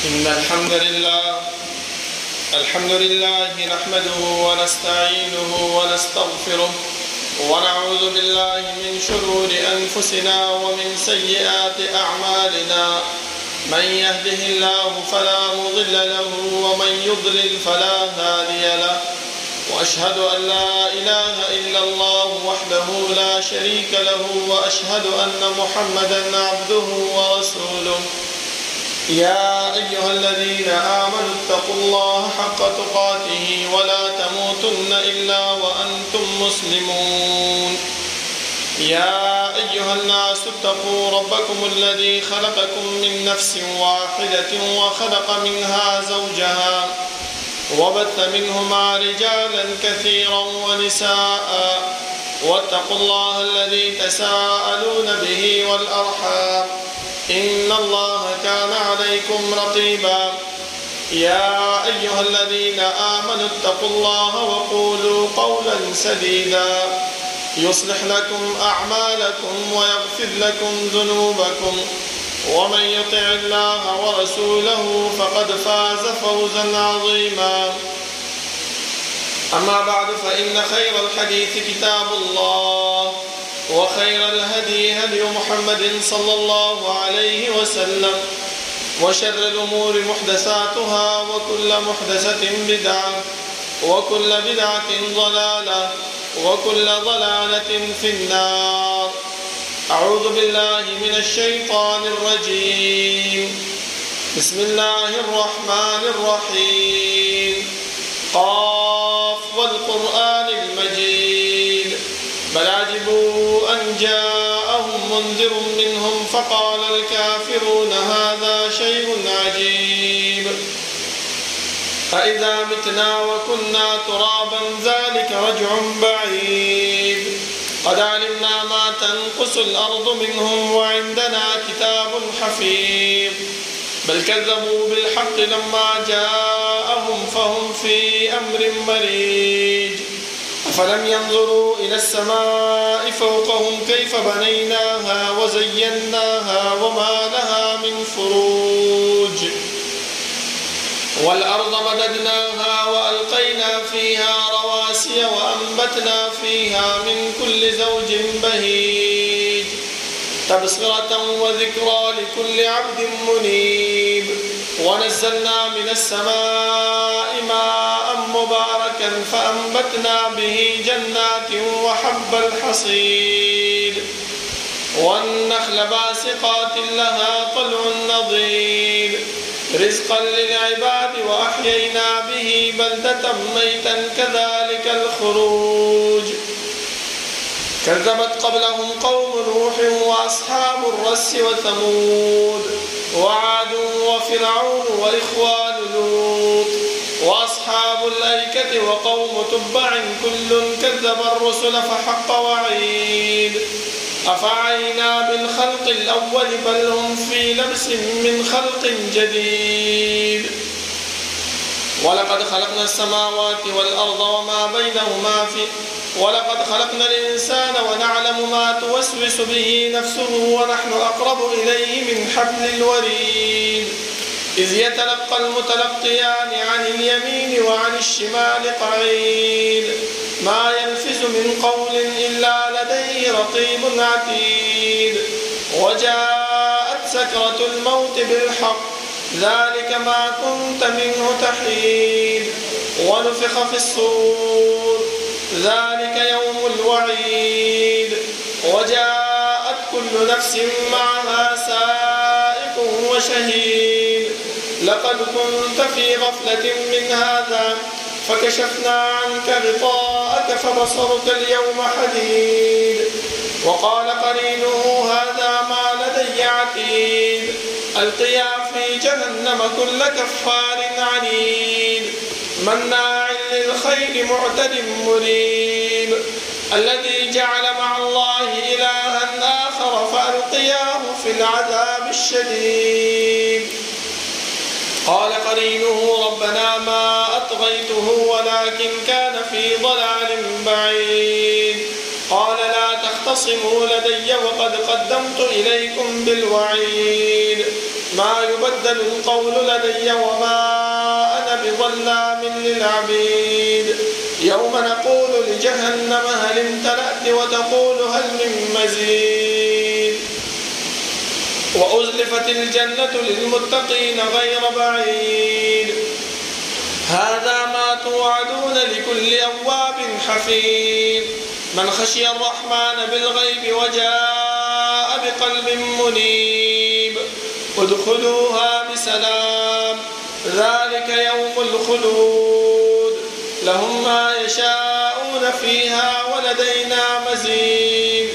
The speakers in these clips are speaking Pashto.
إن الحمد لله نحمده ونستعينه ونستغفره ونعوذ بالله من شرور أنفسنا ومن سيئات أعمالنا. من يهده الله فلا مضل له ومن يضلل فلا هادي له، وأشهد أن لا إله إلا الله وحده لا شريك له، وأشهد أن محمدا عبده ورسوله. يا أيها الذين آمنوا اتقوا الله حق تقاته ولا تموتن إلا وأنتم مسلمون. يا أيها الناس اتقوا ربكم الذي خلقكم من نفس واحدة وخلق منها زوجها وبث منهما رجالا كثيرا ونساء، واتقوا الله الذي تساءلون به والأرحام، إن الله كان عليكم رقيبا. يا أيها الذين آمنوا اتقوا الله وقولوا قولا سديدا يصلح لكم أعمالكم ويغفر لكم ذنوبكم، ومن يطع الله ورسوله فقد فاز فوزا عظيما. أما بعد، فإن خير الحديث كتاب الله، وخير الهدي هدي محمد صلى الله عليه وسلم، وشر الأمور محدثاتها، وكل محدثة بدعة، وكل بدعة ضلالة، وكل ضلالة في النار. أعوذ بالله من الشيطان الرجيم. بسم الله الرحمن الرحيم. قاف والقرآن المجيد، بل عجبوا أن جاءهم منذر منهم فقال الكافرون هذا شيء عجيب. أإذا متنا وكنا ترابا ذلك رجع بعيد. قد علمنا ما تنقص الأرض منهم وعندنا كتاب حفيظ. بل كذبوا بالحق لما جاءهم فهم في أمر مريج. أفلم ينظروا إلى السماء فوقهم كيف بنيناها وزيناها وما لها من فروج. والأرض مددناها وألقينا فيها رواسي وأنبتنا فيها من كل زوج بهيج، تبصرة وذكرى لكل عبد منيب. ونزلنا من السماء ماء مباركا فأنبتنا به جنات وحب الحصيد، والنخل باسقات لها طلع نضيد، رزقا للعباد، وأحيينا به بلدة ميتا كذلك الخروج. كذبت قبلهم قوم نوح وأصحاب الرس وثمود وعاد وفرعون وإخوان لوط وأصحاب الأيكة وقوم تبع كل كذب الرسل فحق وعيد. أفعينا بالخلق الأول بل هم في لبس من خلق جديد. ولقد خلقنا السماوات والأرض وما بينهما ولقد خلقنا الإنسان ونعلم ما توسوس به نفسه ونحن أقرب إليه من حبل الوريد. إذ يتلقى المتلقيان عن اليمين وعن الشمال قعيد. ما يلفظ من قول إلا لديه رقيب عتيد. وجاءت سكرة الموت بالحق ذلك ما كنت منه تحيد. ونفخ في الصور ذلك يوم الوعيد. وجاءت كل نفس معها سائق وشهيد. لقد كنت في غفلة من هذا فكشفنا عنك غطاءك فبصرك اليوم حديد. وقال قرينه هذا ما لدي عتيد. ألقيا في جهنم كل كفار عنيد. مناع للخير معتد مريب. الذي جعل مع الله إلها آخر فألقياه في العذاب الشديد. قال قرينه ربنا ما أطغيته ولكن كان في ضلال بعيد. قال لا تختصموا لدي وقد قدمت إليكم بالوعيد. ما يبدل القول لدي وما أنا بظلام للعبيد يوم نقول لجهنم هل امتلأت وتقول هل من مزيد وأزلفت الجنة للمتقين غير بعيد هذا ما توعدون لكل أواب حفيظ من خشي الرحمن بالغيب وجاء بقلب منيب ادخلوها بسلام ذلك يوم الخلود لهم ما يشاءون فيها ولدينا مزيد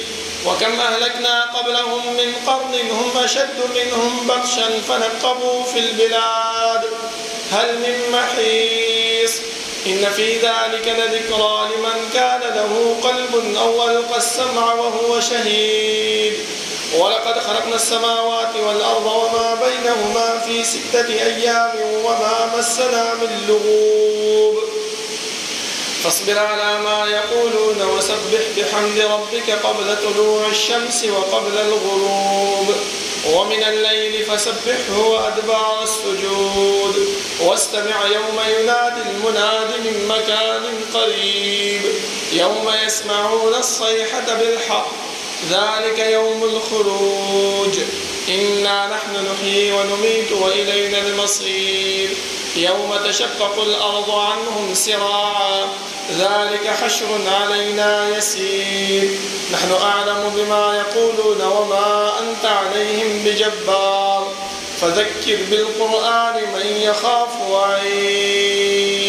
وكم أهلكنا قبلهم من قرن هم أشد منهم بطشا فنقبوا في البلاد هل من محيص إن في ذلك لذكرى لمن كان له قلب أو ألقى السمع وهو شهيد ولقد خلقنا السماوات والأرض وما بينهما في 6 أيام وما مسنا من لغوب فاصبر على ما يقولون وسبح بحمد ربك قبل طلوع الشمس وقبل الغروب ومن الليل فسبحه وأدبار السجود واستمع يوم ينادي المناد من مكان قريب يوم يسمعون الصيحة بالحق ذلك يوم الخروج إنا نحن نحيي ونميت وإلينا المصير يوم تشقق الأرض عنهم سراعا ذلك حشر علينا يسير نحن أعلم بما يقولون وما أنت عليهم بجبار فذكر بالقرآن من يخاف وعيد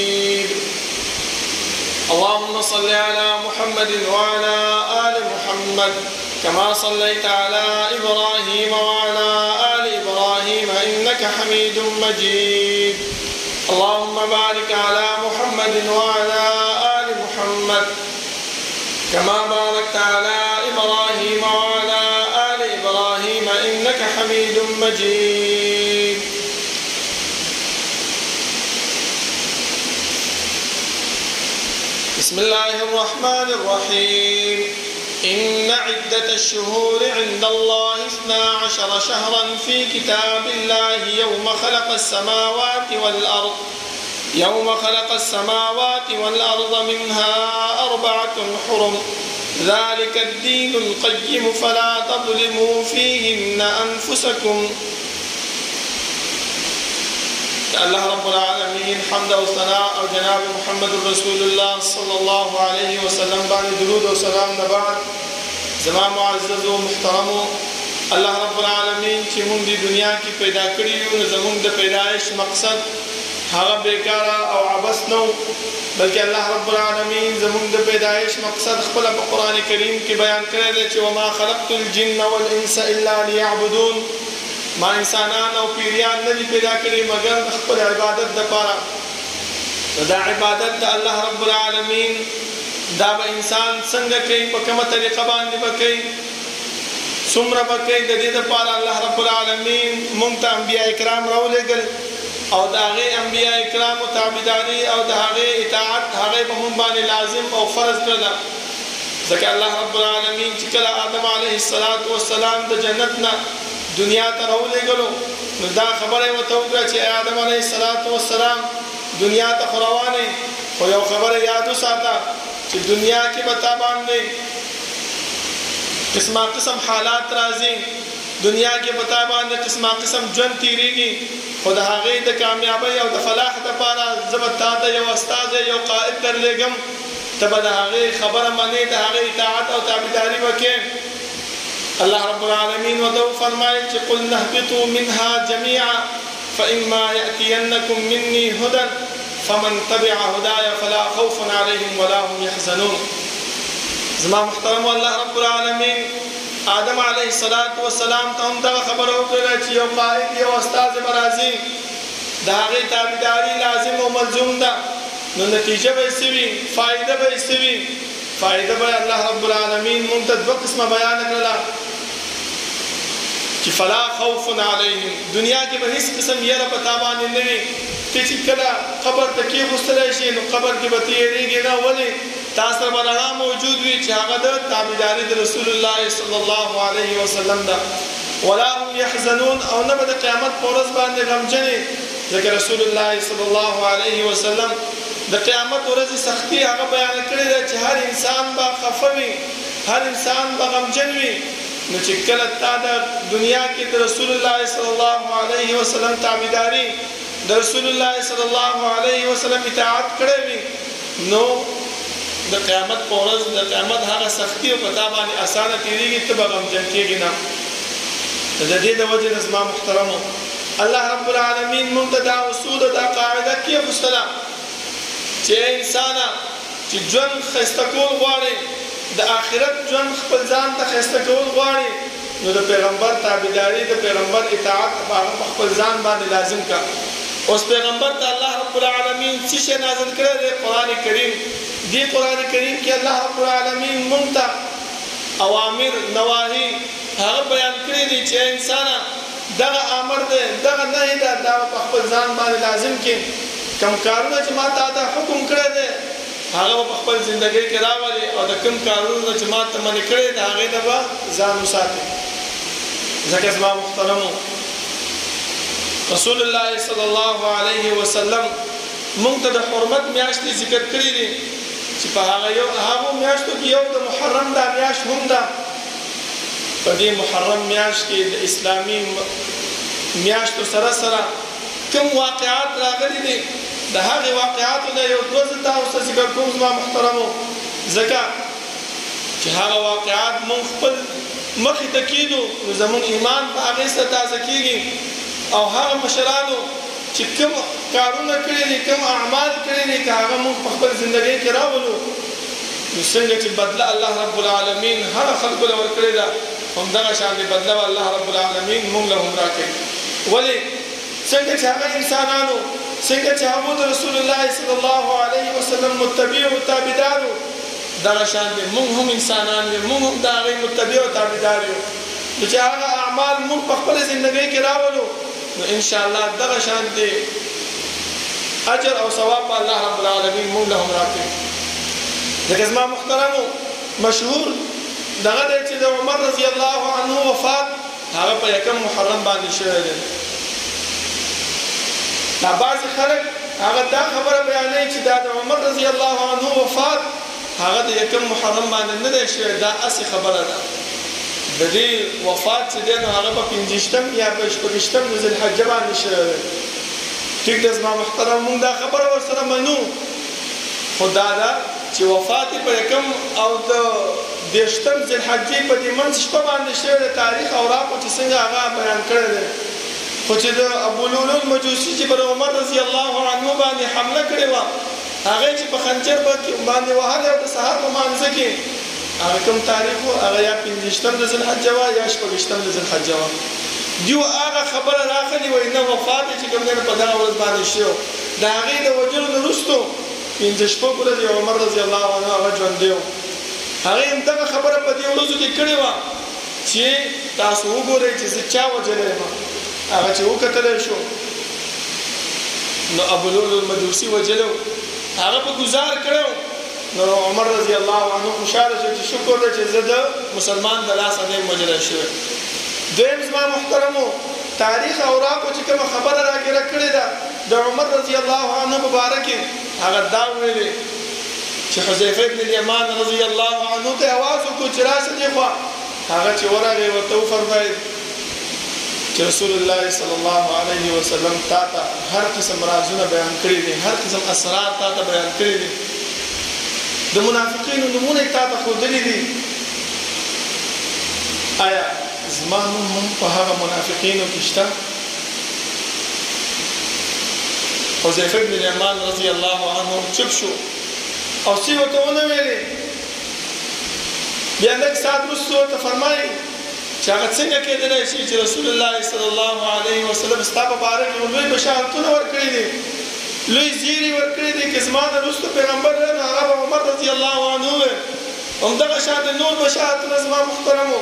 اللهم صل على محمد وعلى آل محمد كما صليت على إبراهيم وعلى آل إبراهيم إنك حميد مجيد اللهم بارك على محمد وعلى آل محمد كما باركت على إبراهيم وعلى آل إبراهيم إنك حميد مجيد بسم الله الرحمن الرحيم إن عدة الشهور عند الله 12 شهرا في كتاب الله يوم خلق السماوات والأرض منها 4 حرم ذلك الدين القيم فلا تظلموا فيهن أنفسكم الله رب العالمين حمد و ثناء او جناب محمد رسول الله صلى الله عليه وسلم باندې درود او سلام نه بعد زما معزز او محترم الله رب العالمین چې موږ د دنیا کې پیدا کړی یو زموږ د پیدایش مقصد هغه بیکاره او عبث نه بلکې الله رب العالمین زموږ د پیدایش مقصد خپل په قران کریم کې بیان کړی دی چې وما خلقت الجن والانس الا ليعبدون ما انسانان او پیریان نه پیدا کړی مگر خپل عبادت لپاره دا عبادت د الله رب العالمین دا به انسان څنګه کوي په کومه طریقه باندې وکړي څومره وکړي د دې لپاره الله رب العالمین مونږ ته انبیاء کرام راولېږل او د هغه انبیاء کرام تابعداري او د هغه اطاعت هغه په مونږ باندې لازم او فرض کړل ځکه الله رب العالمین چې کله آدم علیه السلام د جنت نه دنیا ته راولېږلو نو دا خبره ورته وکړه چې آدم علیه السلام دنیا ته روانه خو یو خبره یاد وساته چې دنیا کې به تا باندې قسم حالات راځي دنیا کې به تا باندې قسم ژوند تیریږي خو د هغې د کامیابۍ او د فلاح دپاره زه به تا ته یو استاد یو قائد درلېږم ته به د هغې خبره منې د هغې اطاعت او تابعداري وکړې الله رب العالمین ورته وفرمایل چې قلنا اهبطوا منها جميعا فإما يأتينكم مني هدى فمن تبع هداي فلا خوف عليهم ولا هم يحزنون زما محترم الله رب العالمین آدم علیه السلام ته هم دغه خبره وکړه چې یو قائد یو استاد به راځي د هغې تابعداري لازم او ملزوم ده نو نتیجه به یې څه وي فایده به یې څه وي فایده به الله رب العالمین مونږ ته 2 قسمه بیان کړله چې فلا خوف علیهم دنیا کې به هیڅ قسم یره په تا باندې نه وي ته چې کله قبر ته کېغوستلی شي نو قبر کې به ته یېرېږې نه ولې تا سره به رڼا موجود وي چې هغه د تابعداري د رسول الله صلی الله علیه وسلم ده ولا هم يحزنون او نه د قیامت پر ورځ باندې غمجنې ځکه رسول الله صلی الله علیه وسلم د قیامت ورځې سختی هغه بیان کړی دی چې هر انسان به خفه وي هر انسان به غمجن وي نو چې کله تا د دنیا کې د رسول الله صلی الله علیه وسلم تابعداري د رسول الله صلی الله علیه وسلم اطاعت کړی وي نو د قیامت پر ورځ د قیامت هغه سختی او پتا باندې اسانه تیریږي ته به غمجن کېږي نه د دې د وجه نظم محترمو الله رب العالمین منتدى اصول دا قاعده کې مستلا چې انسان چې ژوند خسته کول غواړي د آخرت ژوند خپل ځان ته خسته کول غواړي نو د پیغمبر تابعداري د پیغمبر اطاعت په خپل ځان باندې لازم کا اوس پیغمبر ته الله رب العالمین څه نازل کړی دی قران کریم دی قران کریم کې الله رب العالمین مونږ اوامر نواهی هغه بیان کړی دي چې انسان دغه امر دی دغه نهی دی دا په خپل ځان باندې لازم کې کم کارونه چې ما ته دا حکم کړی دی هغه په خپل ژوندۍ کې راوړي او د کم کارونه چې ما ته منع کړی دی هغه نه به ځان وساتي ځکه زما محترمو رسول الله صلی الله علیه وسلم موږ ته د حرمت میاشتې ذکر کړی دي چې په هغه میاشتو کې یو د محرم دا میاشت هم ده په دې محرم میاشت کې د اسلامي میاشتو سره سره کوم واقعات راغلي دي د هغه واقعاتو نه یو دوه تاسو ذکر کوم زما محترمو ځکه چې هغه واقعات مونږ خپل مخې ته کېدو نو زموږ ایمان په هغې سره تازه کېږي او هغه مشرانو چې کوم کارونه کړي دي کوم اعمال کړي دي که هغه مونږ په خپل زندګۍ کې راولو نو څنګه چې بدله الله رب العالمین هغه خلکو له ورکړې ده همدغه شان دې بدله الله رب العالمین مونږ له هم راکړي ولې څنګه چې هغه انسانانو څنګه چې هغه د رسول الله صلی الله علیه وسلم متبع او تابعدار دغه شان دې مونږ هم انسانان یو مونږ هم د هغې متبع او تابعدار یو چې هغه اعمال مونږ په خپل زندګۍ کې راولو نو ان شاء الله دغه شان دې اجر او ثواب الله رب العالمین مونږ له هم راکړي ځکه زما محترمو مشهور دغه دی چې د عمر رضی الله عنه وفات هغه په یکم محرم باندې شوی دی دا بعضې خلک هغه دا خبره بیانوي چې دا د عمر رضی الله عنه وفات هغه د یکم محرم باندې نه دی شوی دا اسې خبره ده د دې وفات چې دی نو هغه په 50 یا په 26 د ذوالحجه باندې شوی دی ټیک ده زما محترم مونږ دا خبره ورسره منو خو دا ده چې وفات په یکم او د 20 ذوالحجې په دې منځ شپه باندې شوی د تاریخ اوراقو چې څنګه هغه بیان کړی دی خو چې د ابو لؤلؤ المجوسي چې پر عمر رضی الله عنه باندې حمله کړې وه هغه چې په خنجر باندې وهلی او د سهار په مانځه کې هغه کوم تاریخ و هغه یا 50 د ذوالحجه وه یا 26 د ذوالحجه وه دیو هغه خبره راغلې وایي نه وفات چې کوم دی په دغه ورځ باندې شو د هغې د وژلو نه وروستو 15 شپږ ورځې عمر رضی الله عنه هغه ژوندی و هغې همدغه خبره په دې ورځو کې کړې وه چې تاسو وګورئ چې زه چا وژلی یم هغه چې وکتلی شو نو ابو لؤلؤ المجوسي وجلو هغه په ګزار کړو نو عمر رضی الله عنه خوشاله شو چې شکر دی چې زه د مسلمان د لاسه دی وجلی شوی دویم زما محترمو تاریخ اوراقو چې کومه خبره راګیره کړې ده د عمر رضی الله عنه مبارک هغه دا ویلې چې حذیفه بن الیمان رضی الله عنه ته اواز وکړو چې راشه دې خوا هغه چې ورغی ورته وفرمایل چې رسول الله صلی الله علیه وسلم تا ته هر قسم رازونه بیان کړي دي هر قسم اسرار تا ته بیان کړي دي د منافقینو نمونه تا ته ښودلي دي آیا زما نوم هم په هغه منافقینو کې شته حذیفه بن الیمان رضی الله عنه چپ شو او څه ورته ونه ویلې بیا لږ ساعت وروسته ورته فرمایي چې هغه څنګه کېدلی شي چې رسول الله صلی الله علیه وسلم ستا په باره کې لوی بشارتونه ورکړي دي لوی زیری ورکړي دي چې زما نه وروسته پیغمبر دی نو هغه به عمر رضی الله عنه وی همدغه شان نور بشارتونه زما محترمو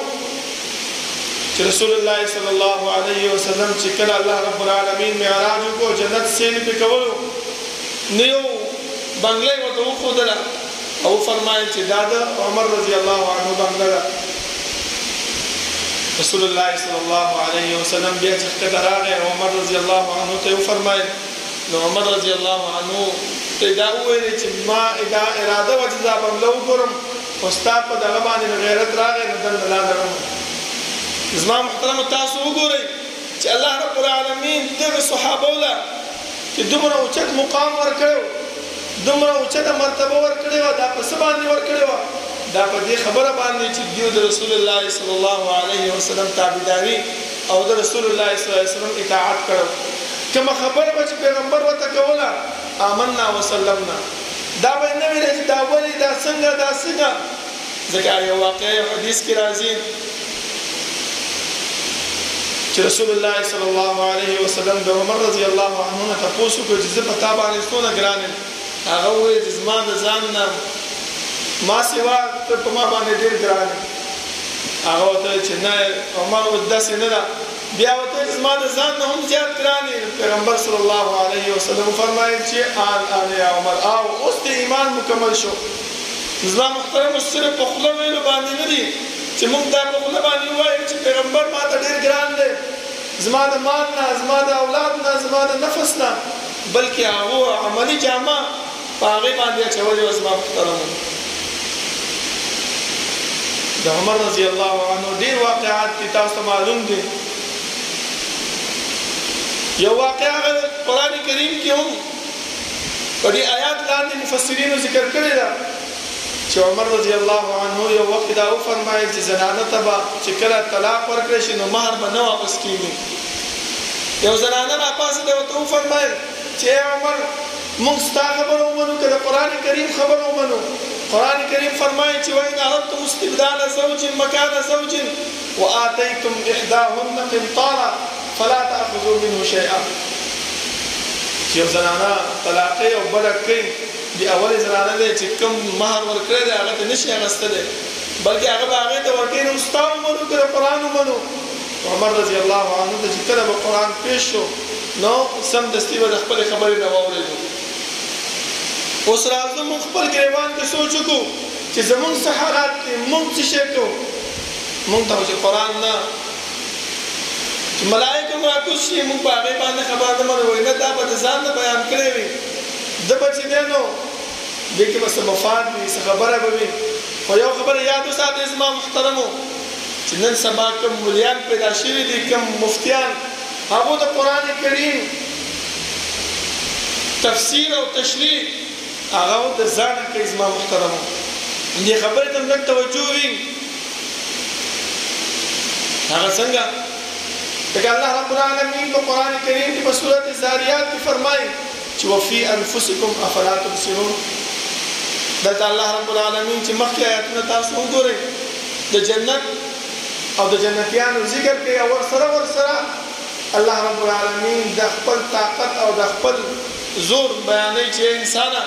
چې رسول الله صلی الله علیه وسلم چې کله الله رب العالمین معراج وکړو جنت سین پې کولو نو یو بنګله یې ورته وښودله او فرمایل چې دا د عمر رضی الله عنه بنګله ده رسول الله صلی الله علیه وسلم بیا چې ښکته راغی عمر رضی الله عنه ته وفرمایل نو عمر رضی الله عنه ته دا وویل چې ما دا اراده وه چې دا بنګله وګورم خو ستا په دغه باندې غیرت راغی نو دلته لاندې راغلم. زما محترمو تاسو وګورئ چې الله رب العالمین دغه صحابو له چې دومره اوچت مقام ورکړی و دومره اوچته مرتبه ورکړې وه دا په څه باندې ورکړې وه دا په دې خبره باندې چې دوی د رسول الله صلی الله علیه وسلم تابعداري او د رسول الله صلی الله علیه وسلم اطاعت کړو. کومه خبره به چې پیغمبر ورته کوله آمنا وسلمنا دا به نه ویل چې دا ولې دا څنګه ځکه یو واقع حدیث کې راځي چې رسول الله صلی الله علیه وسلم د عمر رضی الله عنه نه تاسو کو چې په تا باندې څونه ګران هغه وایي چې زما د ځان نه ما سوا ته په ما باندې ډېر ګران هغه ته چې نه عمر وداسې نه ده بیا ته زما د ځان نه هم زیات ګران پیغمبر صلی الله علیه وسلم فرمایي چې آن یا عمر او اوس د ایمان مکمل شو. زما محترم صرف په خوله ویلو باندې نه دي چې موږ دا په خوله باندې وایو چې پیغمبر ما ته ډېر ګران دی زما د مال نه زما د اولاد نه زما د نفس نه بلکې هغه عملي جامه په هغې باندې اچولې وه. زما محترمو د عمر رضی الله عنه ډېر واقعات کې تاسو ته معلوم دي. یو واقعه قرآن کریم کې هم په دې آیات لاندې مفسرینو ذکر کړې ده چې عمر رضی الله عنه یو وخت دا وفرمایل چې زنانه ته به چې کله طلاق ورکړی شي نو مهر به نه واپس کېږي. یو زنانه راپاڅېده ورته وفرمایل چې عمر موږ ستا خبره ومنو که د قرآن کریم خبره ومنو. قرآن کریم فرمایي چې وإن أردتم استبدال زوج مكان زوج وآتيتم إحداهن قنطارا فلا تأخذوا منه شيئا. چې یو زنانه طلاقې او بله کوي د اولې زنانه دی چې کوم مهر ورکړی دی هغه ته نشي اخیستلی بلکې هغه به هغې ته ورکوي نو ستا ومنو که د قرآن ومنو. عمر رضی الله عنه ته چې کله به قرآن پیش شو نو سمدستي به د خپلې خبرې نه واورېدو. اوس راځو موږ خپل ګریوان کې سوچ وکړو چې زموږ څه حالات دي موږ څه شی کوو. موږ ته چې قرآن نه چې ملایکه هم راکوز شي موږ په هغې باندې خبر نه منو وایي نه دا به د ځان نه بیان کړی وي ده به چې دی نو دې کې به څه مفاد وي څه خبره به وي. خو یو خبره یاد وساتئ زما محترمو چې نن سبا کوم مولیان پیدا شوي دي کوم مفتیان هغو د قرآن کریم تفسیر او تشریح هغه د ځانه کوي. زما محترمو دې خبرې ته لږ توجه وي. هغه څنګه لکه الله رب العالمین په قرآن کریم کې په سورت الذاریات کې فرمایي چې وفي انفسکم افلا تبصرون. دلته الله رب العالمین چې مخکې آیاتونه تاسو وګورئ د جنت او د جنتیانو ذکر کوي او ورسره الله رب العالمین د خپل طاقت او د خپل زور بیانوي چې انسانه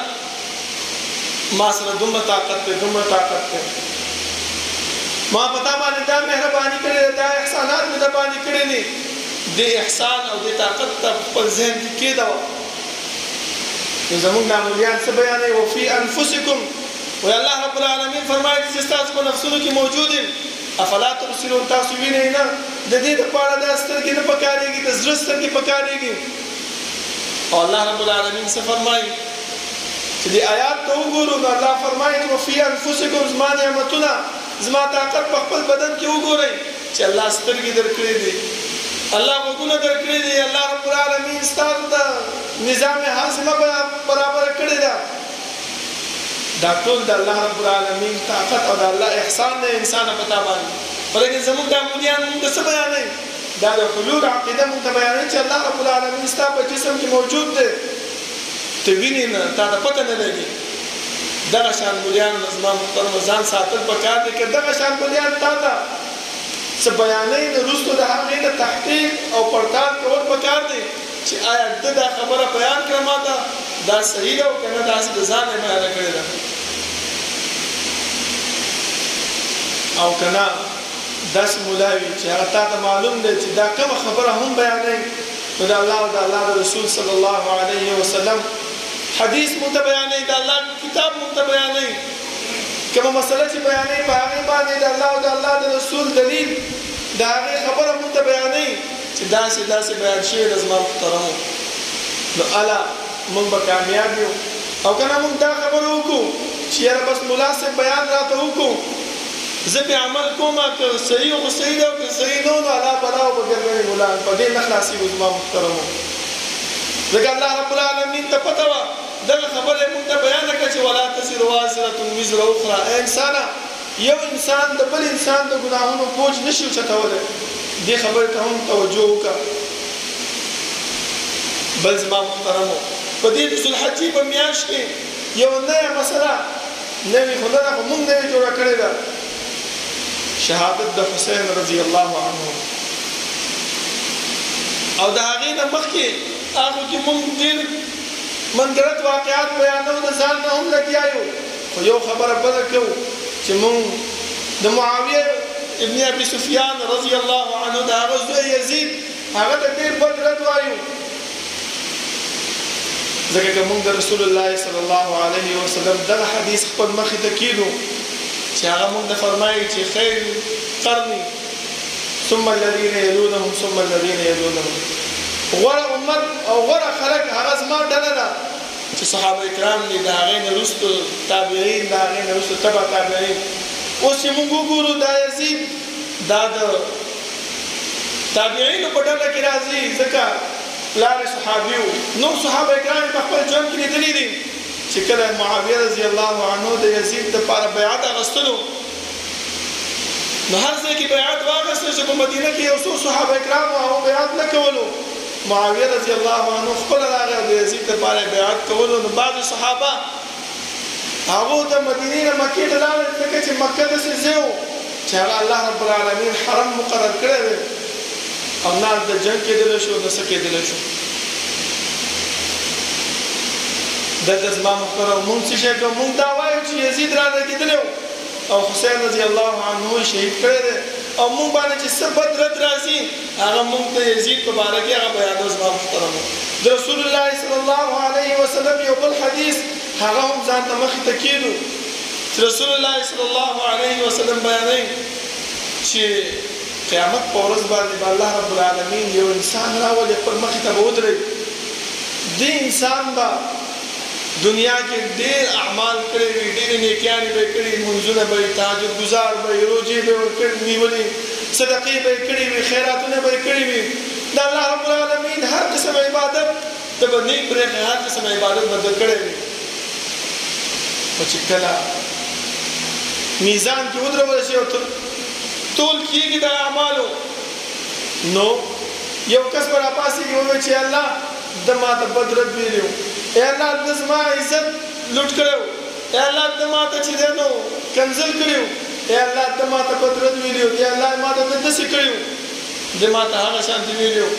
ما سره دومره طاقت دی ما پتا باندې دا مهرباني کړې دا احسانات مې در باندې کړې دي دې احسان او دې طاقت ته خپل ذهن کې کېده وه. نو زموږ معمولیان څه بیانوي وفي انفسکم وی الله رب العالمین فرمایي چې ستاسو په نفسونو کې موجود یم افلا تبصرون تاسو وینئ نه د دې دپاره دا سترګې نه پکارېږي د زړه سترګې پکارېږي. او الله رب العالمین څه فرمایي چې دې آیات ته وګورو نو الله فرمایي چې وفي انفسکم زما نعمتونه زما طاقت په خپل بدن کې وګورئ چې الله سترګې درکړې دي الله غوږونه درکړې دي الله رب العالمین ستاسو ته نظام حاصله برابر کړې ده. دا ټول د الله رب العالمین طاقت او د الله احسان دی انسان په تا باندې. ولیکن زموږ معمولیان موږ ته څه بیانوي دا د حلول عقیده موږ ته بیانوي چې الله رب العالمین ستا په جسم کې موجود دی ته وینې نه تا ته پته نه لګي. دغه شان مولیان زما محترمو ځان ساتل پکار دی که دغه شان مولیان تا ته څه بیانوي نو وروسته د هغې نه تحقیق او پړتال کول پکار دی چې آیا ده دا خبره بیان کړه ما ته دا صحیح ده او که نه داسې د ځان یې بیانه کړې ده او که نه داسې مولا وي چې هغه تا ته معلوم دی چې دا کومه خبره هم بیانوي نو د الله او د الله د رسول صلی الله علیه وسلم حدیث مونږ ته بیانوي د الله کتاب مونږ ته بیانوي کومه مسله چې بیانوي په هغې باندې د الله او د الله د رسول دلیل دا هغه خبره مونږ ته بیانې چې داسې بیان شوی د زما محترمو نو الا مونږ به کامیاب یو او کنه مونږ دا خبره وکړو چې یاره بس مناسب بیان راته وکړو زه په عمل کوم که صحیح او صحیح ده او که صحیح نه نو الله بلا او بګرځي مولا په دې نه خلاصي زما محترمو ځکه الله رب العالمین ته پته وه دغه خبره مونږ ته بیان کړه چې ولا تزر وازره وزر اخرى انسان یو انسان د بل انسان د ګناهونو بوج نشي چتوله دې خبره ته هم توجه وکړه بل زما محترمو په دې ذل حجې په میاشت کې یو نوې مسله نوې خبره خو مونږ نه جوړه کړې ده شهادت د حسین رضی الله عنه او د هغې نه مخکې هغه کې مونږ ډېر منګرت واقعات بیانو د ځان نه هم لګیا یو خو یو خبره بله کوو چې مونږ د معاویه ابن ابي سفیان رضی الله عنه د هغه زوی یزید هغه ته ډېر بد رد وایو ځکه که مونږ د رسول الله صلی الله علیه وسلم دغه حدیث خپل مخې ته کینو چې هغه مونږ ته فرمایي چې خیر قرني ثم الذين يلونهم ثم الذين يلونهم غوره امت او غوره خلق هغه زما ډله ده چې صحابه کرام دي د هغې نه وروسته تابعین د هغې نه وروسته تبع تابعین اوس چې مونږ وګورو دا یزید دا د تابعینو په ډله کې راځي ځکه پلار صحابي و نور صحابه کرام په خپل ژوند کې لیدلي دي چې کله معاویه رضی الله عنه د یزید دپاره بیعت اخیستلو نو هر ځای کې بیعت واخیستل چې په مدینه کې یو څو صحابه کرامو هغو بیعت نه کولو معاویه رضی الله عنه خپله راغی د یزید دپاره بیعت کولو نو بعضې صحابه هغو د مدینې نه مکې ته لاړل ځکه چې مکه داسې ځای و چې هغه الله رب العالمین حرم مقرر کړی دی او نه د جنګ کېدلی شو نه څه کېدلی شو دلته زما محترم مونږ څه شی کوو مونږ دا وایو چې یزید را لګېدلی و او حسین رضی الله عنه شهید کړی دی او مونږ باندې چې څه بد رد راځي هغه مونږ ته یزید په باره کې هغه بیانو زما محترم د رسول الله صلی الله علیه وسلم یو بل حدیث هغه هم ځان ته مخې ته کېدو چې رسول الله صلی الله علیه وسلم بیانوي چې قیامت په ورځ باندې به الله رب العالمین یو انسان راولي خپل مخې ته به ودرېږي دې انسان به دنیا کې ډېر اعمال کړي وي ډېرې نیکیانې به یې کړي لمونځونه به یې تهجد ګزار به یې روژې به یې نیولې صدقې به یې کړي وي خیراتونه به یې کړي وي د الله رب العالمین هر قسم عبادت ته به نه یې پرېښی هر قسم عبادت به ده کړی وي خو چې کله میزان کې ودرول شي او تول کېږي د اعمالو نو یو کس به راپاڅېږي ووایي چې الله ده ما ته بد رد ویلي اے الله ده زما عزت لوټ کړی و اے الله ده ما ته چې دی نو کنځل کړي و اے الله ده ما ته بد رد ویلي و اے الله ما ته ده داسې کړي و ده ما ته هغه شانتې ویلي و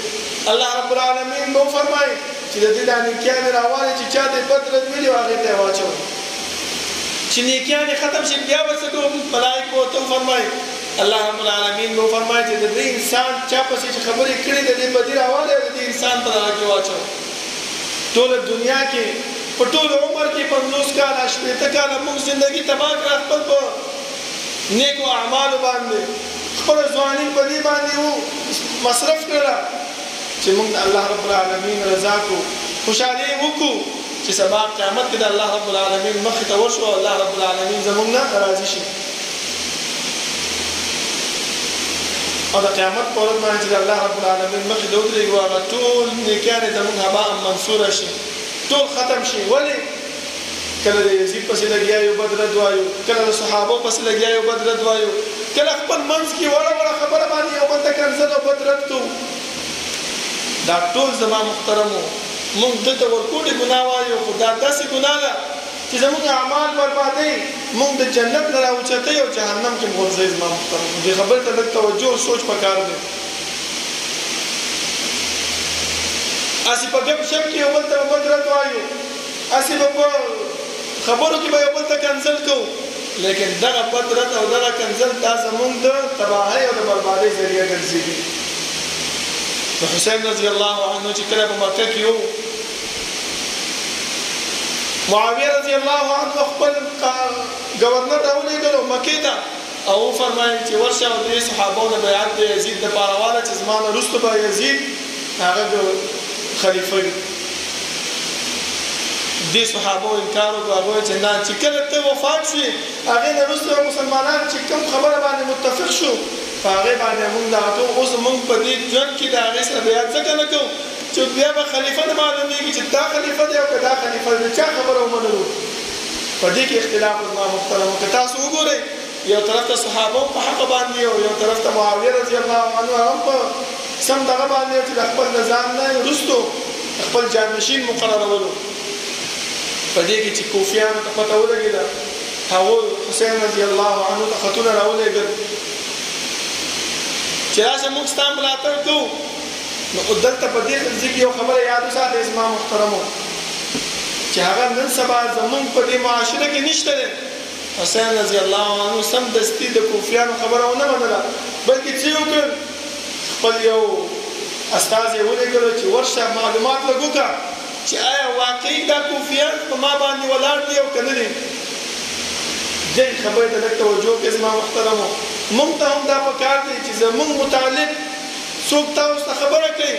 الله رب العالمین به وفرمایي چې د دې دا نیکیانې راوالې چې چا ته یې بد رد ویلي و هغې ته یې واچوئ چې نیکیانې ختم شي بیا به څه کوو ملایکو ورته وفرمایي الله رب العالمین به وفرمایي چې د دې انسان چا پسې چې خبرې کړي د دې بدي راوالی د دې انسان په هغه کې واچوئ ټوله دنیا کې په ټول عمر کې 50 کاله 80 کاله موږ زندگی تباه کړه خپل په نیکو اعمالو باندې خپله ځواني په دې باندې مصرف کړله چې موږ د الله رب العالمین رضا کو خوشحالي وکړو چې سبا قیامت کې د الله رب العالمین مخې ته ورشو او الله رب العالمین زموږ نه راضي شي او د قیامت په ورځ باندې چې د الله رب العالمین مخې ته ودرېږو هغه ټول نیکیانې زموږ هباء منصوره شي ټول ختم شي ولې کله د یزید پسې لګیا یو بد رد وایو کله د صحابو پسې لګیا یو بد رد وایو کله خپل منځ کې وړه وړه خبره باندې یو بل ته کنځل او بد رد کوو دا ټول زما محترمو مونږ دلته ورکوټې ګناه وایو خو دا داسې ګناه ده چې زموږ اعمال بربادوي مونږ د جنت نه راوچتوي او جهنم کې غورځوي زما محترمو دې خبرې ته لږ توجه او سوچ پکار دی هسې په ګپ شپ کې یو بل ته بد رد وایو هسې به په خبرو کې به یو بل ته کنځل کوو لیکن دغه بد رد او دغه کنځل دا زموږ د تباهۍ او د بربادۍ ذریعه ګرځېږي د حسین رضی الله عنه چې کله په مکه کې و معاویه رضی الله عنه خپل گورنر راولېږلو مکې ته او فرمایي چې ورشه او درې صحابو نه بیعت د یزید د پاره واله چې زمانه وروسته به یزید هغه خلیفه وي. دې صحابو انکار وکړ، هغه چې نه، چې کله ته وفات شوې هغې نه وروسته مسلمانان چې کوم خبره باندې متفق شو په هغې باندې موږ دغه کوو. اوس موږ په دې ژوند کې د هغې سره بیعت ځکه نه کوو چې بیا به خلیفه نه معلومېږي چې دا خلیفه دی او که دا خلیفه دی، د چا خبره ومنلو. په دې کې اختلاف زما محترمو که تاسو وګورئ، یو طرف ته صحابه په حق باندې او یو طرف ته معاویه رضی الله عنه هم په سم دغه باندې چې د خپل نظام نه وروستو خپل جانشین مقررولو. په دې کې چې کوفیانو ته پته ولګېده، هغوی حسین رضی الله عنه ته خطونه راولېږل چې راشه موږ ستا ملاتړ کوو. نو دلته په دې ځای کې یو خبره یاد وساتئ زما محترمو چې هغه نن سبا زمونږ په دې معاشره کې نشته دی. حسین رضی الله عنه سمدستي د کوفیانو خبره ونه منله، بلکې څه وکړل، خپل یو استازی یې ولېږلو چې ورشه معلومات لږ وکړه چې آیا واقعي دا کوفیان په ما باندې ولاړ دي او که نه دي. دې خبرې ته لږ توجه وکړئ زما محترمو. موږ ته هم دا پکار دی چې زموږ متعلق څوک تاسو ته خبره کوي،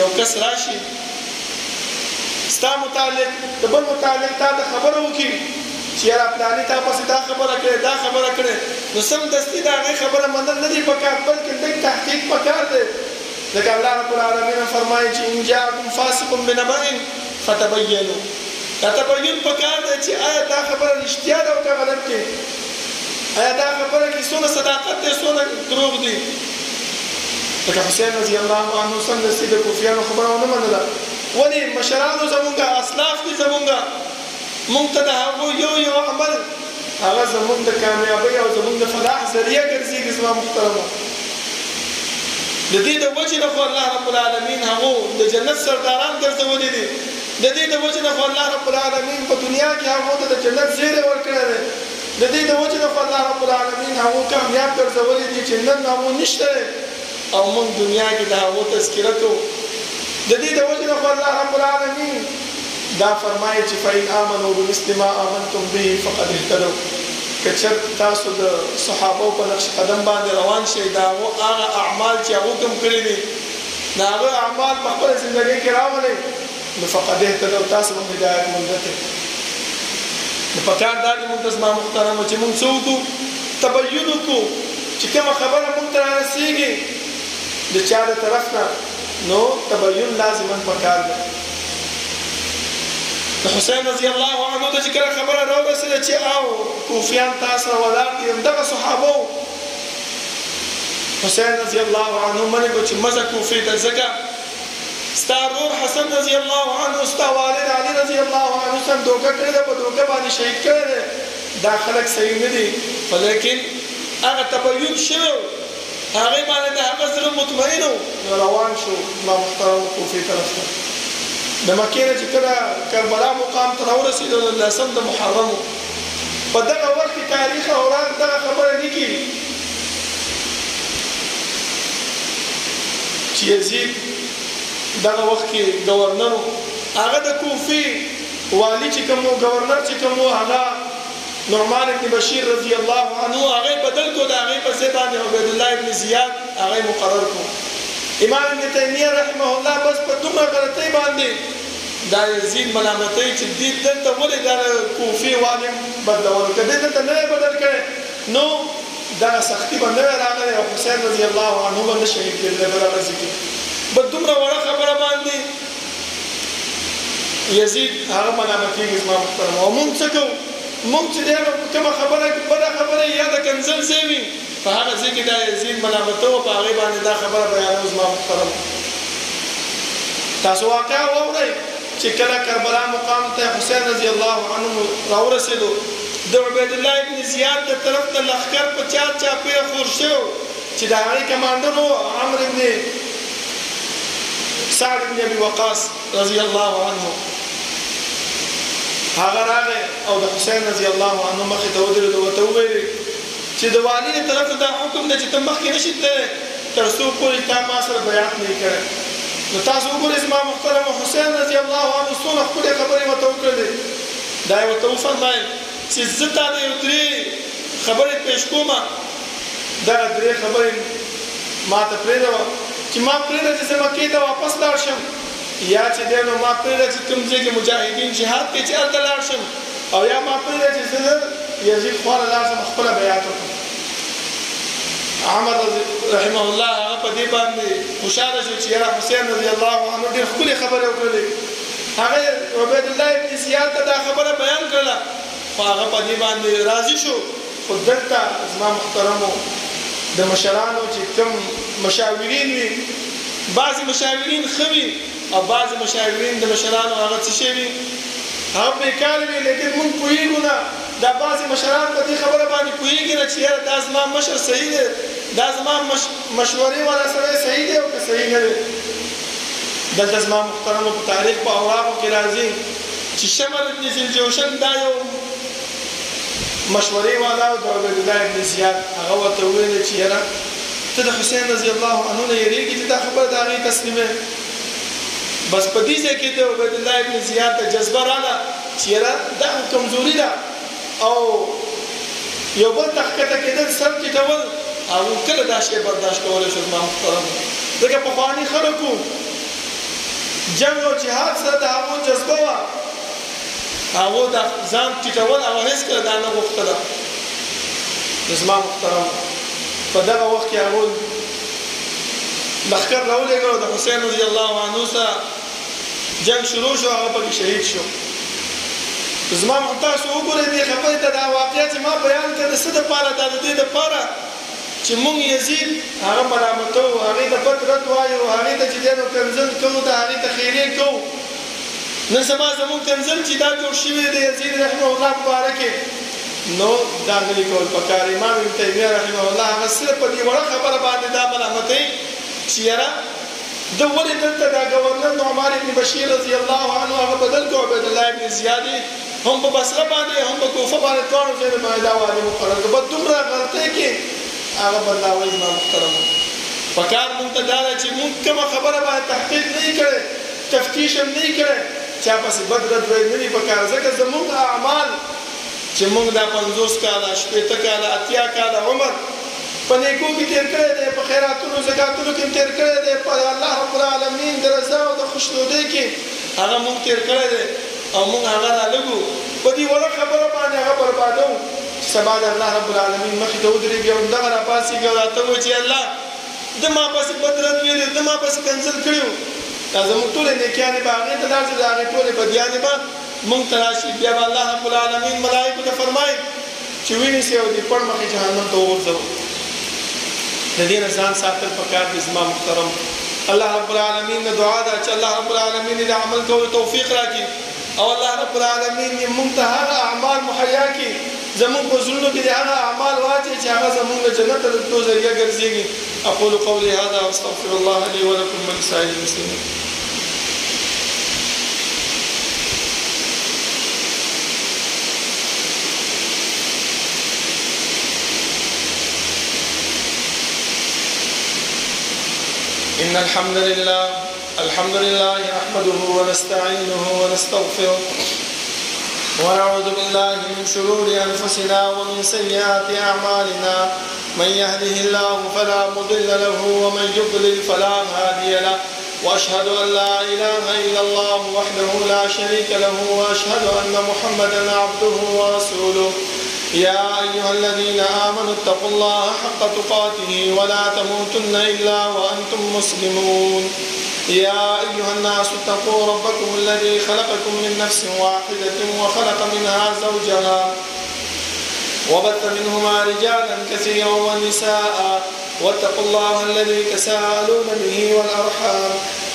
یو کس راشي ستا متعلق د بل متعلق تا ته خبره وکړي چې یاره پلاني تا پسې دا خبره کړې دا خبره کړې، نو سمدستي د هغې خبره منل نه دي پکار، بلکې لږ تحقیق پکار دی. لکه الله رب العالمین فرمایي چې ان جاءکم فاسق بنبأ فتبینوا. دا تبین پکار دی چې آیا دا خبره رښتیا ده او که غلط دی، آیا دا خبره کې څونه صداقت دی څونه دروغ دی. لکه حسین رضی الله عنه سمدستي د کوفیانو خبره ونه منله. ولې مشرانو زمونږه اسلاف دي زمونږه، مونږ ته د هغوی یو عمل هغه زمونږ د کامیابۍ او زمونږ د فلاح ذریعه ګرځېږي زما محترمو. د دې د وجې نه خو الله رب العالمین هغو د جنت سرداران ګرځولي دي. د دې د وجې نه خو الله رب العالمین په دنیا کې هغو ته د جنت زیری ورکړی دی. د دې د وجې نه خو الله رب العالمین هغو کامیاب ګرځولي دي چې نن هغو نشته دی او موږ دنیا کې د هغو تذکره کوو. د دې د وجې نه خو الله رب العالمین دا فرمایي چې فإن آمنوا بمثل ما آمنتم به فقد اهتدوا. که چېرته تاسو د صحابو په نقش قدم باندې روان شئ، د هغه اعمال چې هغو کوم کړي دي د هغه اعمال په خپله زندګۍ کې راولئ، نو فقد اهتدوا، تاسو به هدایت موندته. نو پکار دا دي موږ ته زما محترمو چې موږ څه وکړو، تبین وکړو چې کومه خبره موږ ته رارسېږي د چا د طرف نه، نو تبین لازما پکار دی. د حسین رضی الله عنه ته چې کله خبره راورسېده چې او کوفیان تا سره ولاړ دي، همدغه صحابه حسین رضی الله عنه منې کړو چې مزه کوفې ته، ځکه ستا ورور حسن رضی الله عنه ستا والد علي رضی الله عنه سم دوکه کړې ده، په دوکه باندې شهید کړی دی. دا خلک صحیح نه دي، ولیکن هغه تبین شوی هغې باندې د هغه زړه مطمئن و، نو روان شو ما محترم کوفې طرف ته. د مکې نه چې کله کربلا مقام ته راورسېدو د 10 د محرم په دغه وخت کې تاریخ اوراق دغه خبره لیکي چې یزید دغه وخت کې ګورنر هغه د کوفې والی چې کوم ګورنر چې کوم هغه نعمان بن بشیر رضی الله عنه هغه بدل کو د هغه په ځای باندې عبید الله ابن زیاد هغه مقرر کو. امام ابن تیمیه رحمه الله بس په دومره غلطۍ باندې دا یزید ملامتۍ چې دې دلته ولې دا کوفې والی بدلول، که دې دلته نه بدل کړی نو دا سختي به نه راغلی او حسین رضی الله عنه به نه شهید کېدلی بله ورځ کې. په دومره وړه خبره باندې یزید هغه ملامتېږي زما محترم. او موږ څه کوو؟ موږ چې دی کومه خبره بده خبره یا د کنزل ځای وي په هغه ځای کې دا یزید ملامتوه په هغې باندې دا خبره بیانوو زما محترم. تاسو واقعه واورئ چې کله کربلا مقام ته حسین رضی الله عنه راورسېدو د عبید الله ابن زیاد د طرف ته لښکر په چا چاپېره خور شوی چې د هغې کمانډر و عمرو ابن سعد ابن ابي وقاص رضی الله عنه. هغه راغی او د حسین رضی الله عنه مخې ته ودرېد او ورته وویل چې د والي د طرف ته دا حکم دی چې ته مخکې نشې تللی تر څو پورې تا ما سره بیعت نه یې کړی. نو تاسو وګورئ زما محترم حسین رضی الله عنه څونه ښکلې خبرې ورته وکړلې. دا یې ورته وفرمایل چې زه تا ته یو درې خبرې پیش کوم دغه درې خبرې ما ته پرېږده چې ما پرېږده چې زه مکې ته واپس لاړ شم یا چې دی نو ما پرېږده چې کوم ځای کې مجاهدین جهاد کوي چې هلته لاړ شم او یا ما پرېږده چې زه یزید خواله لاړ شم خپله بیعت وکړم عمر رحمه الله هغه په دې باندې خوشحاله شو چې یاره حسین رضی الله عنه ډېر ښکلې خبرې وکړلې هغه عبیدالله ابن زیاد ته دا خبره بیان کړله خو هغه په دې باندې راضي شو خو دلته زما محترمو د مشرانو چې کوم مشاورین وي بعضې مشاورین ښه وي او بعضې مشاورین د مشرانو هغه څه شی وي هغه بېکاره وي لیکن مونږ پوهېږو نه دا بعضې مشران په دې خبره باندې پوهېږي نه چې یاره دا زما مشر صحیح دی دا زما مشورې والا سړی صحیح دی او که صحیح نه دی دلته زما محترمو په تاریخ په اوراقو کې راځي چې شمر ابن ذوالجوشن دا یو مشورې والا او د عبیدالله ابن زیاد هغه ورته وویل چې یاره ته د حسین رضی الله عنه نه یېرېږي چې دا خبره د هغې تسلیموې بس په دې ځای کې د عبیدالله ابن زیاد ته جذبه راغله چې یاره دا کمزوري ده او یو بل ته ښکته کېدل سر ټیټول هغوی کله دا شی برداشت کولی شو زما محترم ځکه پخواني خلکو جنګ او جهاد سره د هغو جذبه وه هغو د ځان ټیټول هغه هېڅکله دا نه غوښتله زما محترم په دغه وخت کې هغوی لښکر راولېږه د حسین رضی الله عنه سره جنګ شروع شو هغه پکې شهید شو زما تاسو وګورئ دې خبرې ته دا واقعه چې ما بیان کړه د څه دپاره دا د دې دپاره چې موږ یزید هغه ملامتوو هغې ته بد رد وایو هغې ته چې دی نو کنځل کوو د هغې ته خیرې کوو نن سبا زموږ کنځل چې دا جوړ شوی د یزید رحمه الله په باره کې نو دا نه لیکول پکار امام ابن تیمیه رحمه الله هغه صرف په دې وړه خبره باندې دا ملامتوي چې یاره ده ولې دلته دا ګورنر نعمان ابن بشیر رضی الله عنه هغه بدل کړو عبیدالله ابن زیاد هم په بصره باندې هم په کوفه باندې دواړو ځایونو باندې دا والي مقرر کړ بس دومره غلطۍ کې هغه بدلاوی زما محترمو پکار مونږ ته دا ده چې مونږ کومه خبره باندې تحقیق نه یې کړی تفتیش هم نه یې کړی چا پسې بد رد ویل نه دي پکار ځکه زموږ اعمال چې مونږ دا 50 کاله 80 کاله 80 کاله عمر په نیکو کې تېر کړی دی په خیراتونو زکاتونو کې تېر کړی دی په الله رب العالمین د رضا او د خوشنودۍ کې هغه مونږ تېر کړی دی او مونږ هغه رالږو په دې وړه خبره باندې هغه بربادوو سبا د الله رب العالمین مخې ته ودرېږي او همدغه راپاڅېږي او راته وایي چې الله ده ما پسې بد رد ویلي ده ما پسې کنځل کړي وو دا زموږ ټولې نیکیانې به هغې ته لاړ شي د هغې ټولې بدیانې به مونږ ته راشي بیا به الله رب العالمین ملایکو ته فرمایي چې ونیسئ او دې پړ مخې جهنم ته وغورځوو د دې نه ځان ساتل پکار دي زما محترم الله رب العالمین نه دعا ده چې الله رب العالمین د عمل کولو توفیق راکړي او الله رب العالمین مونږ ته هغه اعمال مهیا کړي زمون په زړونو کې د هغه اعمال واچي چې هغه زمونږ د جنت د تلو ذریعه ګرځېږي اقول قولي هذا واستغفر الله لي ولكم ولسائر المسلمين إن الحمد لله نحمده ونستعينه ونستغفره ونعوذ بالله من شرور أنفسنا ومن سيئات أعمالنا من يهده الله فلا مضل له ومن يضلل فلا هادي له وأشهد أن لا إله إلا الله وحده لا شريك له وأشهد أن محمدا عبده ورسوله يا أيها الذين آمنوا اتقوا الله حق تقاته ولا تموتن إلا وأنتم مسلمون يا أيها الناس اتقوا ربكم الذي خلقكم من نفس واحدة وخلق منها زوجها وبث منهما رجالا كثيرا ونساء واتقوا الله الذي تساءلون به والأرحام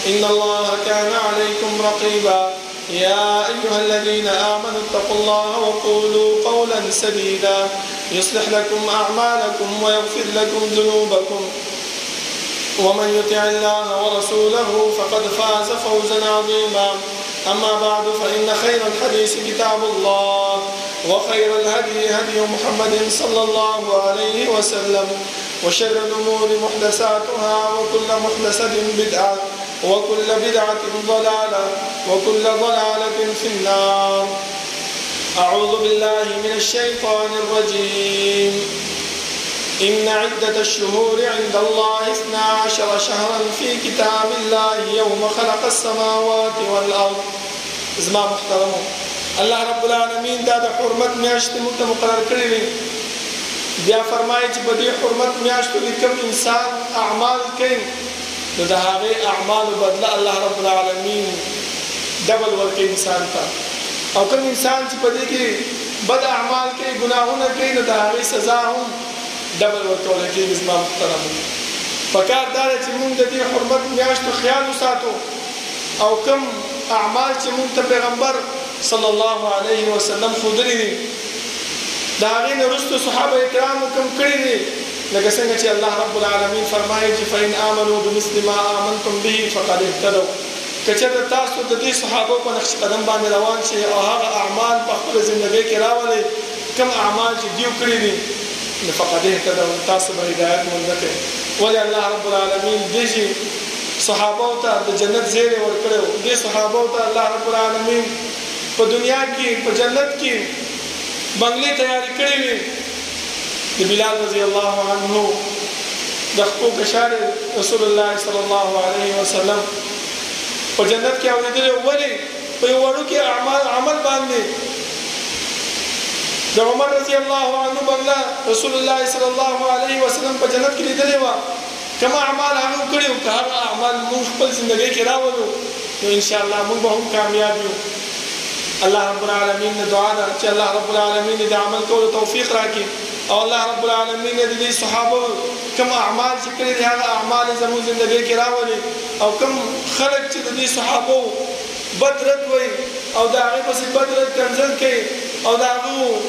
إن الله كان عليكم رقيبا يا أيها الذين آمنوا اتقوا الله وقولوا قولا سديدا يصلح لكم أعمالكم ويغفر لكم ذنوبكم ومن يطع الله ورسوله فقد فاز فوزا عظيما أما بعد فإن خير الحديث كتاب الله وخير الهدي هدي محمد صلى الله عليه وسلم وشر الأمور محدثاتها وكل محدثة بدعة وكل بدعة ضلالة وكل ضلالة في النار أعوذ بالله من الشيطان الرجيم إن عدة الشهور عند الله 12 شهرا في كتاب الله يوم خلق السماوات والأرض. زما محترمو الله رب العالمین دا د حرمت میاشتې موږ ته مقرر کړې وي. بیا فرمایي چې په دې حرمت میاشتو کې کوم انسان اعمال کوي نو د هغې اعمالو بدله الله رب العالمین ډبل ورکوي انسان ته، او کوم انسان چې په دې کې بد اعمال کوي ګناهونه کوي نو د هغې سزا هم ډبل ورکول کېږي. زما محترمو پکار دا دی چې موږ د دې حرمت میاشتو خیال وساتو او کوم اعمال چې موږ ته پیغمبر صلی الله علیه وسلم ښودلي دي د هغې نه وروسته صحابه کرامو کوم کړي دي، لکه څنګه چې الله رب العالمین فرمایي چې فإن آمنوا بمثل ما آمنتم به فقد اهتدوا. که چېرته تاسو د دې صحابو په نقش قدم باندې روان شئ او هغه اعمال په خپله زندګۍ کې راولئ کوم اعمال چې دیو کړي دي نو فقد اهتدوا، تاسو به هدایت مونده کړئ. ولې الله رب العالمین دې صحابو ته د جنت زیری ورکړی و. دې صحابو ته الله رب العالمین په دنیا کې په جنت کې بنګلې تیارې کړې وې. د بلال رضی الله عنه د خپو کشار رسول الله صلی الله علیه وسلم په جنت کې اورېدلی. ولې په یو وړوکي عمل باندې د عمر رضی الله عنه بنګله رسول الله صلی الله علیه وسلم په جنت کې لیدلې وه. کوم اعمال هغه کړي وو، که هغه اعمال موږ خپل زندګۍ کې راولو نو انشاءالله موږ به هم کامیاب یو. الله رب العالمین نه دعا ده چې الله رب العالمین د عمل کولو توفیق راکړي، او الله رب العالمین د دې صحابه کوم اعمال چې کړي دي هغه اعمال زموږ زندګۍ کې راولي، او کوم خلک چې د دې صحابه بد رد وایي او د هغې پسې بد رد کنځل کوي او د هغو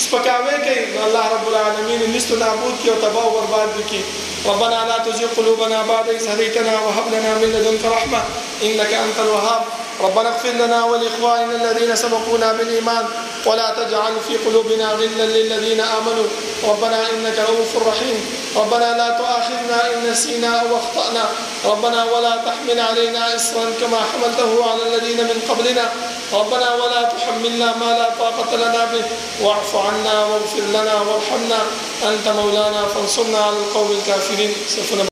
سپکاوی کوي نو الله رب العالمین نیست و نابود کړي او تباه و برباد کړي. ربنا لا تزغ قلوبنا بعد إذ هديتنا وهب لنا من لدنك رحمة إنك أنت الوهاب. ربنا اغفر لنا ولإخواننا الذين سبقونا بالإيمان ولا تجعل في قلوبنا غلا للذين آمنوا ربنا إنك رؤوف رحيم. ربنا لا تؤاخذنا إن نسينا أو أخطأنا ربنا ولا تحمل علينا إصرا كما حملته على الذين من قبلنا ربنا ولا تحملنا ما لا طاقة لنا به واعف عنا واغفر لنا وارحمنا أنت مولانا فانصرنا على القوم الكافرين.